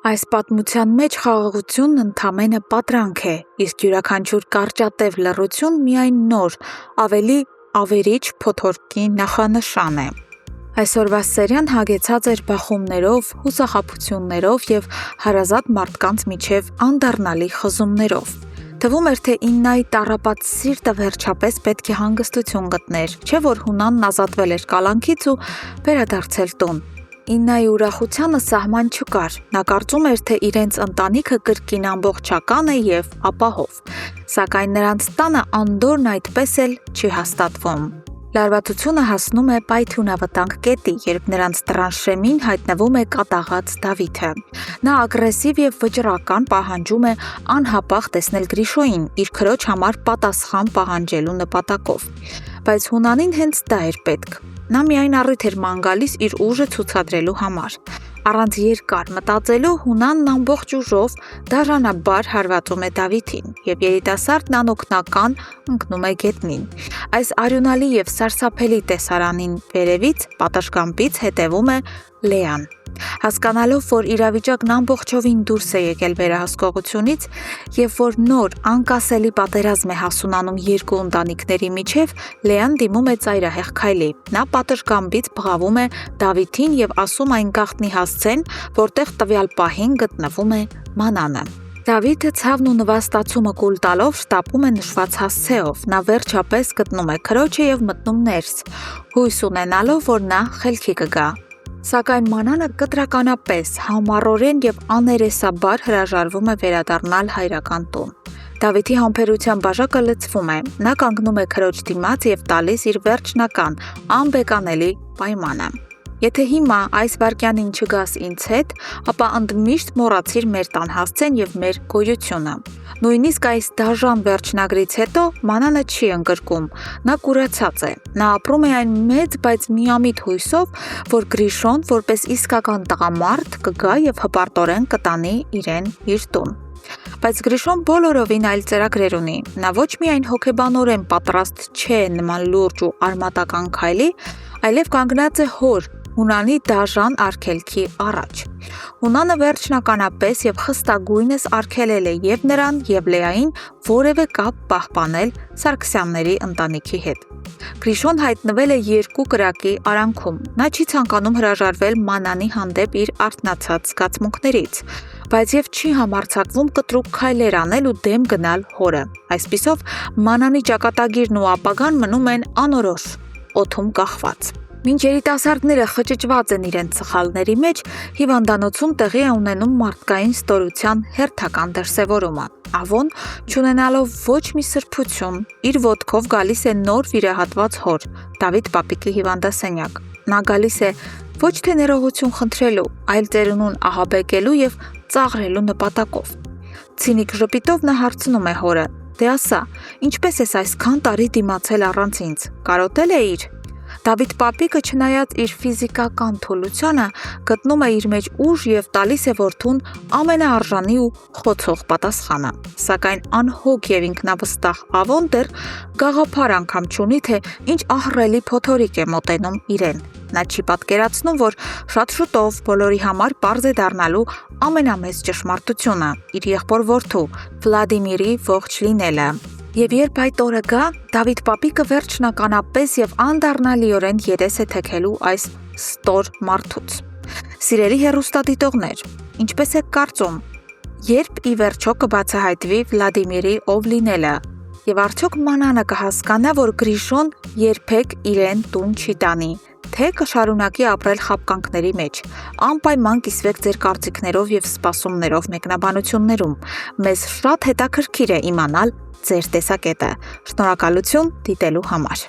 Այս պատմության մեջ խաղաղությունն ընդամենը պատրանք է, իսկ յուրաքանչյուր կարճատև լռություն միայն նոր, ավելի ավերիչ փոթորկի նախանշան է։ Այսօրվա սերիան հագեցած էր բախումներով, հուսախաբություններով և հարազատ մարդկանց միջև անդառնալի խզումներով։ Թվում էր, թե Իննայի տառապած սիրտը վերջապես պետք է հանգստություն գտներ, չէ՞ որ Հունանն ազատվել էր կալանքից ու վերադարձել տուն։ Իննայի ուրախությանը սահման չկար, նա կարծում էր, թե իրենց ընտանիքը կրկին ամբողջական է և ապահով, սակայն նրանց տանը անդորրն այդպես էլ չի հաստատվում։ Լարվածությունը հասնում է պայթյունավտանգ կետի, երբ նրանց տրանշեմին հայտնվում է կատաղած Դավիթը։ Նա ագրեսիվ և վճռական պահանջում է անհապաղ տեսնել Գրիշոյին, իր քրոջ համար պատասխան պահանջելու նպատակով։ Բայց Հունանին հենց դա էր պետք։ Նա միայն առիթ էր ման գալիս իր ուժը ցուցադրելու համար։ Առանց երկար մտածելու Հունանն ամբողջ ուժով դաժանաբար հարվածում է Դավիթին, և երիտասարդն անօգնական ընկնում է գետնին։ Այս արյունալի և սարսափելի տեսարանին վերևից պատշգամբից հետևում է Լեան։ Հասկանալով, որ իրավիճակն ամբողջովին դուրս է եկել վերահսկողությունից և որ նոր անկասելի պատերազմ է հասունանում երկու ընտանիքների միջև, Լեան դիմում է ծայրահեղ քայլի։ Նա պատշգամբից բղավում է Դավիթին և ասում այն գաղտնի հասցեն, որտեղ տվյալ պահին գտնվում է մանանը։ Դավիթը ցավն ու նվաստացումը կուլ տալով շտապում է նշված հասցեով։ Նա վերջապես գտնում է քրոջը և մտնում ներս, հույս ունենալով, որ նա խելքի կգա։ Սակայն մանանը կտրականապես, համառորեն և աներեսաբար հրաժարվում է վերադառնալ հայրական տուն։ Դավիթի համբերության բաժակը լցվում է։ Նա կանգնում է քրոջ դիմաց և տալիս իր վերջնական, անբեկանելի պայմանը։ Եթե հիմա այս վայրկյանին չգաս ինձ հետ, ապա ընդմիշտ մոռացիր մեր տան հասցեն և մեր գոյությունը։ Նույնիսկ այս դաժան վերջնագրից հետո մանանը չի ընկրկում, նա կուրացած է։ Նա ապրում է այն մեծ, բայց միամիտ հույսով, որ Գրիշոն որպես իսկական տղամարդ կգա և հպարտորեն կտանի իրեն իր տուն։ Բայց Գրիշոն բոլորովին այլ ծրագրեր ունի։ Նա ոչ միայն հոգեբանորեն պատրաստ չէ նման լուրջ ու արմատական քայլի, այլև կանգնած է հոր՝ Հունանի դաժան արգելքի առաջ։ Հունանը վերջնականապես և խստագույնս արգելել է և նրան, և Լեային որևէ կապ պահպանել Սարգսյանների ընտանիքի հետ։ Գրիշոն հայտնվել է երկու կրակի արանքում։ Նա չի ցանկանում հրաժարվել մանանի հանդեպ իր արթնացած զգացմունքներից, բայց և չի համարձակվում կտրուկ քայլեր անել ու դեմ գնալ հորը։ Այսպիսով, մանանի ճակատագիրն ու ապագան մնում են անորոշ, օդում կախված։ Մինչ երիտասարդները խճճված են իրենց սխալների մեջ, հիվանդանոցում տեղի է ունենում մարդկային ստորության հերթական դրսևորումը։ Ավոն, չունենալով ոչ մի սրբություն, իր ոտքով գալիս է նոր վիրահատված հոր՝ Դավիթ պապիկի հիվանդասենյակ։ Նա գալիս է ոչ թե ներողություն խնդրելու, այլ ծերունուն ահաբեկելու և ծաղրելու նպատակով։ Ցինիկ ժպիտով նա հարցնում է հորը. «Դե ասա, ինչպես ես այսքան տարի դիմացել առանց ինձ, կարոտե՞լ էիր»։ Դավիթ պապիկը, չնայած իր ֆիզիկական թուլությանը, գտնում է իր մեջ ուժ և տալիս է որդուն ամենաարժանի ու խոցող պատասխանը։ Սակայն անհոգ և ինքնավստահ Ավոն դեռ գաղափար անգամ չունի, թե ինչ ահռելի փոթորիկ է մոտենում իրեն։ Նա չի պատկերացնում, որ շատ շուտով բոլորի համար պարզ է դառնալու ամենամեծ ճշմարտությունը՝ իր եղբոր որդու՝ Վլադիմիրի ողջ լինելը։ Եվ երբ այդ օրը գա, Դավիթ պապիկը վերջնականապես և անդառնալիորեն երես է թեքելու այս ստոր մարդուց։ Սիրելի հեռուստադիտողներ, ինչպես եք կարծում, երբ ի վերջո կբացահայտվի Վլադիմիրի ով լինելը, և արդյոք մանանը կհասկանա, որ Գրիշոն երբեք իրեն տուն չի տանի, թե կշարունակի ապրել խաբկանքների մեջ։ Անպայման կիսվեք ձեր կարծիքներով և սպասումներով մեկնաբանություններում։ Մեզ շատ հետաքրքիր է իմանալ ձեր տեսակետը։ Շնորհակալություն դիտելու համար։